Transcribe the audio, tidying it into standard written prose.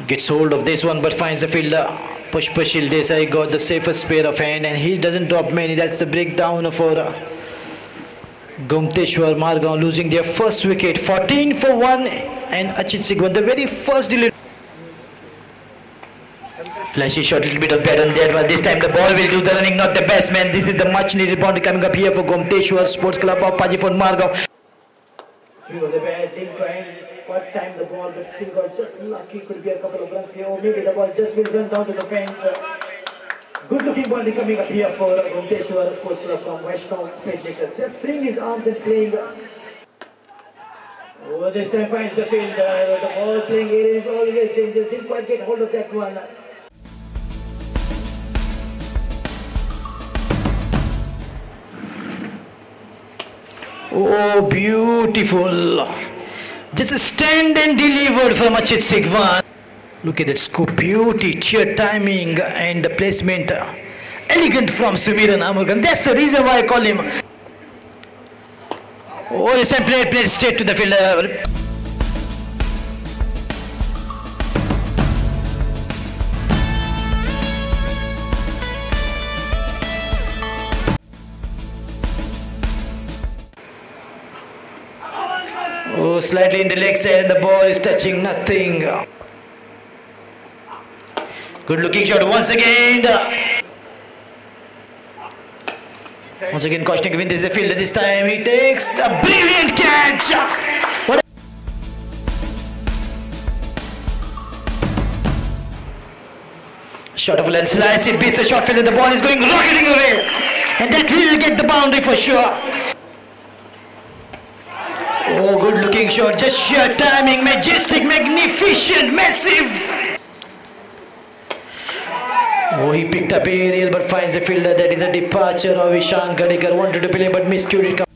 Gets hold of this one but finds the fielder. Pushpashil Desai got the safest pair of hand and he doesn't drop many. That's the breakdown for Ghumteshwar-Margao losing their first wicket. 14 for 1 and Achit Sigwan, the very first delivery. Flashy shot, a little bit of bat on that one. This time the ball will do the running, not the best man. This is the much needed boundary coming up here for Ghumteshwar Sports Club of Pajifon-Margao. Swing of the bat, didn't try and part time the ball, but still got just lucky. Could be a couple of runs here, or maybe the ball just will run down to the fence. Good looking ball coming up here for Ghumteshwar Sports Club from Westtown Playmaker. Just freeing his arms and playing. Oh, this time finds the fielder. The ball playing here is always dangerous. Didn't quite get hold of that one. Oh, beautiful. Just a stand and delivered from Achit Sigwan. Look at that scoop, beauty, sheer timing and the placement. Elegant from Sumiran Amurgan. That's the reason why I call him. Oh, this time played straight to the fielder. Oh, slightly in the leg side and the ball is touching nothing. Good looking shot once again. Once again cautioning win. This is a fielder this time. He takes a brilliant catch. What a shot of a lens slice. It beats the shot fielder. The ball is going rocketing away. And that will get the boundary for sure. Oh, good looking shot, just sheer timing, majestic, magnificent, massive. Oh, he picked up aerial but finds the fielder. That is a departure of Ishan Gadekar. Wanted to play but miscued it.